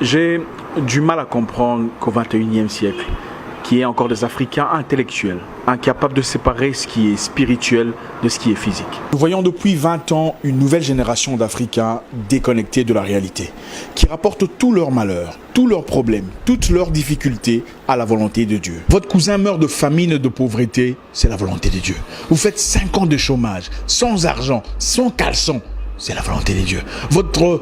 J'ai du mal à comprendre qu'au XXIe siècle, qu'il y ait encore des Africains intellectuels, incapables de séparer ce qui est spirituel de ce qui est physique. Nous voyons depuis 20 ans une nouvelle génération d'Africains déconnectés de la réalité, qui rapportent tous leurs malheurs, tous leurs problèmes, toutes leurs difficultés à la volonté de Dieu. Votre cousin meurt de famine et de pauvreté, c'est la volonté de Dieu. Vous faites 5 ans de chômage, sans argent, sans caleçon, c'est la volonté de Dieu. Votre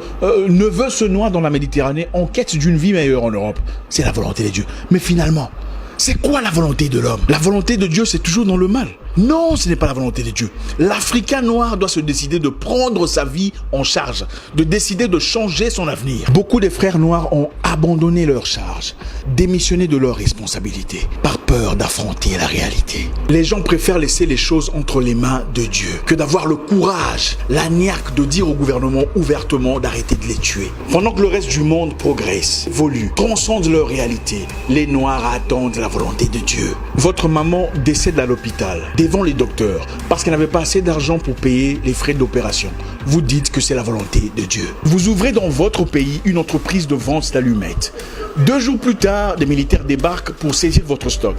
neveu se noie dans la Méditerranée en quête d'une vie meilleure en Europe, c'est la volonté de Dieu. Mais finalement, c'est quoi la volonté de l'homme? La volonté de Dieu, c'est toujours dans le mal. Non, ce n'est pas la volonté de Dieu. L'Africain noir doit se décider de prendre sa vie en charge, de décider de changer son avenir. Beaucoup de frères noirs ont abandonné leur charge, démissionné de leurs responsabilités, par peur d'affronter la réalité. Les gens préfèrent laisser les choses entre les mains de Dieu que d'avoir le courage, la niaque de dire au gouvernement ouvertement d'arrêter de les tuer. Pendant que le reste du monde progresse, évolue, transcende leur réalité, les Noirs attendent la volonté de Dieu. Votre maman décède à l'hôpital, devant les docteurs, parce qu'elle n'avait pas assez d'argent pour payer les frais d'opération. Vous dites que c'est la volonté de Dieu. Vous ouvrez dans votre pays une entreprise de vente d'allumettes. 2 jours plus tard, des militaires débarquent pour saisir votre stock.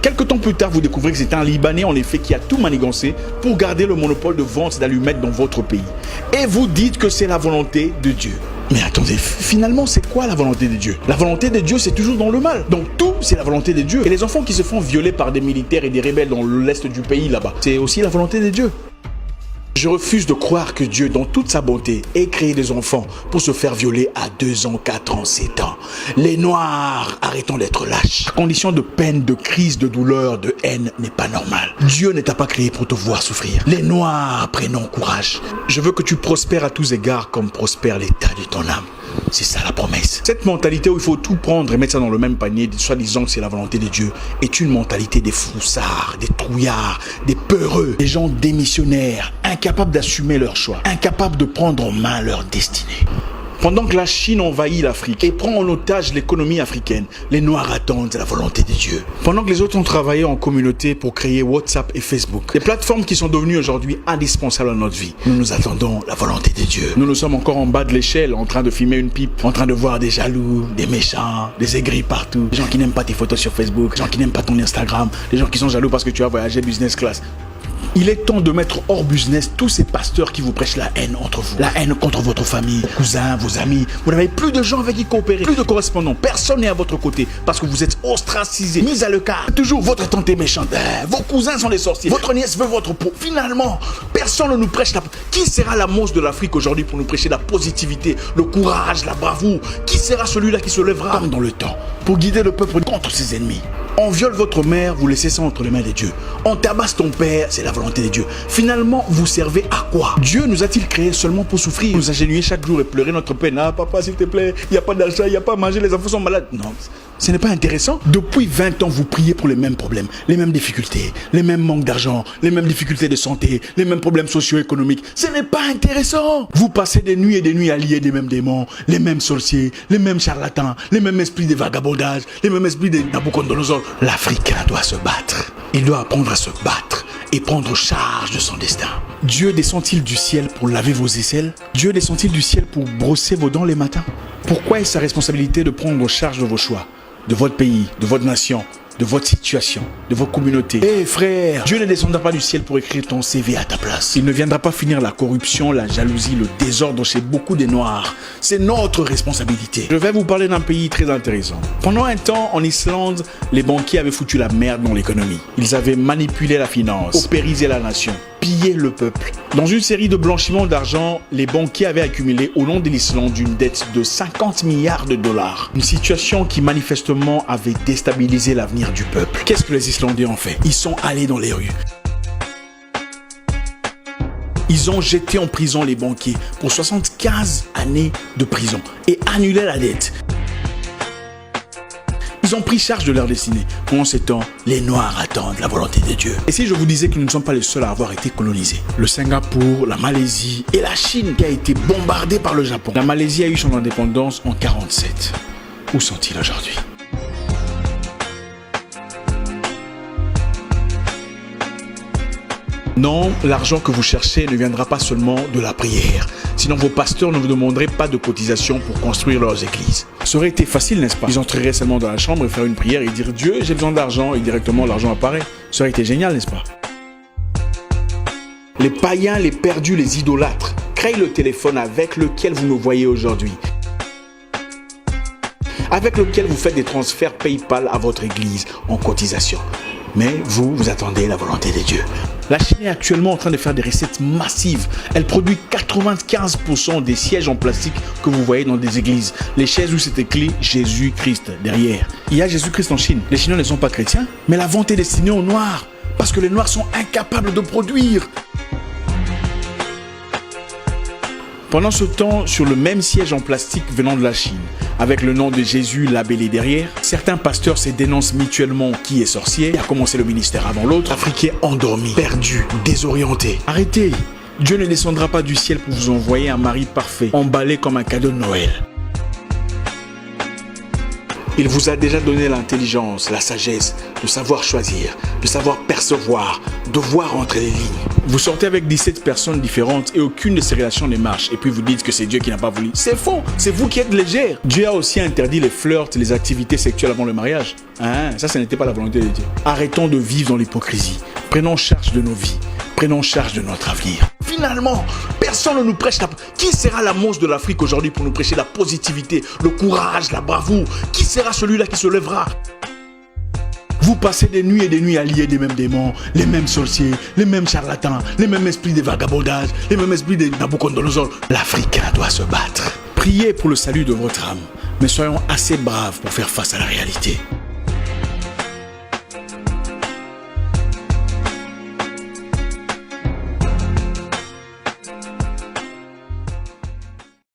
Quelque temps plus tard, vous découvrez que c'est un Libanais en effet qui a tout manigancé pour garder le monopole de vente d'allumettes dans votre pays. Et vous dites que c'est la volonté de Dieu. Mais attendez, finalement, c'est quoi la volonté de Dieu? La volonté de Dieu, c'est toujours dans le mal. Donc tout, c'est la volonté de Dieu. Et les enfants qui se font violer par des militaires et des rebelles dans l'est du pays, là-bas, c'est aussi la volonté de Dieu. Je refuse de croire que Dieu, dans toute sa bonté, ait créé des enfants pour se faire violer à 2 ans, 4 ans, 7 ans. Les Noirs, arrêtons d'être lâches. La condition de peine, de crise, de douleur, de haine n'est pas normale. Dieu ne t'a pas créé pour te voir souffrir. Les Noirs, prenons courage. Je veux que tu prospères à tous égards comme prospère l'état de ton âme. C'est ça la promesse. Cette mentalité où il faut tout prendre et mettre ça dans le même panier, soi-disant que c'est la volonté de Dieu, est une mentalité des froussards, des trouillards, des peureux, des gens démissionnaires, incapables d'assumer leur choix, incapables de prendre en main leur destinée. Pendant que la Chine envahit l'Afrique et prend en otage l'économie africaine, les Noirs attendent la volonté de Dieu. Pendant que les autres ont travaillé en communauté pour créer WhatsApp et Facebook, des plateformes qui sont devenues aujourd'hui indispensables à notre vie, nous attendons la volonté de Dieu. Nous sommes encore en bas de l'échelle, en train de fumer une pipe, en train de voir des jaloux, des méchants, des aigris partout, des gens qui n'aiment pas tes photos sur Facebook, des gens qui n'aiment pas ton Instagram, des gens qui sont jaloux parce que tu as voyagé business class. Il est temps de mettre hors business tous ces pasteurs qui vous prêchent la haine entre vous. La haine contre votre famille, cousins, vos amis. Vous n'avez plus de gens avec qui coopérer, plus de correspondants. Personne n'est à votre côté parce que vous êtes ostracisés, mis à l'écart. Toujours votre tante est méchante. Vos cousins sont des sorciers. Votre nièce veut votre peau. Finalement, personne ne nous prêche la... Qui sera la monstre de l'Afrique aujourd'hui pour nous prêcher la positivité, le courage, la bravoure? Qui sera celui-là qui se lèvera comme dans le temps pour guider le peuple contre ses ennemis? On viole votre mère, vous laissez ça entre les mains de Dieu. On tabasse ton père, c'est la volonté de Dieu. Finalement, vous servez à quoi? Dieu nous a-t-il créés seulement pour souffrir, nous agenouiller chaque jour et pleurer notre peine? Ah papa, s'il te plaît, il n'y a pas d'achat, il n'y a pas à manger, les enfants sont malades. Non, ce n'est pas intéressant. Depuis 20 ans, vous priez pour les mêmes problèmes, les mêmes difficultés, les mêmes manques d'argent, les mêmes difficultés de santé, les mêmes problèmes socio-économiques. Ce n'est pas intéressant. Vous passez des nuits et des nuits à lier des mêmes démons, les mêmes sorciers, les mêmes charlatans, les mêmes esprits de vagabondage, les mêmes esprits de Nabucodonosor. L'Africain doit se battre. Il doit apprendre à se battre et prendre charge de son destin. Dieu descend-il du ciel pour laver vos aisselles? Dieu descend-il du ciel pour brosser vos dents les matins? Pourquoi est-ce sa responsabilité de prendre charge de vos choix, de votre pays, de votre nation, de votre situation, de votre communauté? Eh frère, Dieu ne descendra pas du ciel pour écrire ton CV à ta place. Il ne viendra pas finir la corruption, la jalousie, le désordre chez beaucoup des Noirs. C'est notre responsabilité. Je vais vous parler d'un pays très intéressant. Pendant un temps, en Islande, les banquiers avaient foutu la merde dans l'économie. Ils avaient manipulé la finance, paupérisé la nation, pillé le peuple. Dans une série de blanchiments d'argent, les banquiers avaient accumulé au nom de l'Islande une dette de 50 milliards de dollars. Une situation qui manifestement avait déstabilisé l'avenir du peuple. Qu'est-ce que les Islandais ont fait? Ils sont allés dans les rues. Ils ont jeté en prison les banquiers pour 75 années de prison et annulé la dette. Ils ont pris charge de leur destinée. Pendant ce temps, les Noirs attendent la volonté de Dieu. Et si je vous disais que nous ne sommes pas les seuls à avoir été colonisés? Le Singapour, la Malaisie et la Chine qui a été bombardée par le Japon. La Malaisie a eu son indépendance en 1947. Où sont-ils aujourd'hui? Non, l'argent que vous cherchez ne viendra pas seulement de la prière. Sinon, vos pasteurs ne vous demanderaient pas de cotisation pour construire leurs églises. Ça aurait été facile, n'est-ce pas? Ils entreraient seulement dans la chambre et faire une prière et dire « Dieu, j'ai besoin d'argent » et directement l'argent apparaît. Ça aurait été génial, n'est-ce pas? Les païens, les perdus, les idolâtres créent le téléphone avec lequel vous nous voyez aujourd'hui, avec lequel vous faites des transferts PayPal à votre église en cotisation. Mais vous attendez la volonté de Dieu. La Chine est actuellement en train de faire des recettes massives. Elle produit 95% des sièges en plastique que vous voyez dans des églises. Les chaises où c'est écrit Jésus-Christ derrière. Il y a Jésus-Christ en Chine. Les Chinois ne sont pas chrétiens, mais la vente est destinée aux Noirs. Parce que les Noirs sont incapables de produire. Pendant ce temps, sur le même siège en plastique venant de la Chine, avec le nom de Jésus labellé derrière, certains pasteurs se dénoncent mutuellement qui est sorcier, qui a commencé le ministère avant l'autre, Africains endormis, perdus, désorientés. Arrêtez! Dieu ne descendra pas du ciel pour vous envoyer un mari parfait, emballé comme un cadeau de Noël. Il vous a déjà donné l'intelligence, la sagesse, de savoir choisir, de savoir percevoir, de voir entre les lignes. Vous sortez avec 17 personnes différentes et aucune de ces relations ne marche. Et puis vous dites que c'est Dieu qui n'a pas voulu. C'est faux, c'est vous qui êtes légère. Dieu a aussi interdit les flirts, les activités sexuelles avant le mariage. Ça n'était pas la volonté de Dieu. Arrêtons de vivre dans l'hypocrisie. Prenons charge de nos vies. Prenons charge de notre avenir. Finalement, personne ne nous prêche la... Qui sera la monstre de l'Afrique aujourd'hui pour nous prêcher la positivité, le courage, la bravoure? Qui sera celui-là qui se lèvera? Vous passez des nuits et des nuits à lier des mêmes démons, les mêmes sorciers, les mêmes charlatans, les mêmes esprits de vagabondage, les mêmes esprits de Nabucodonosor. L'Afrique doit se battre. Priez pour le salut de votre âme, mais soyons assez braves pour faire face à la réalité.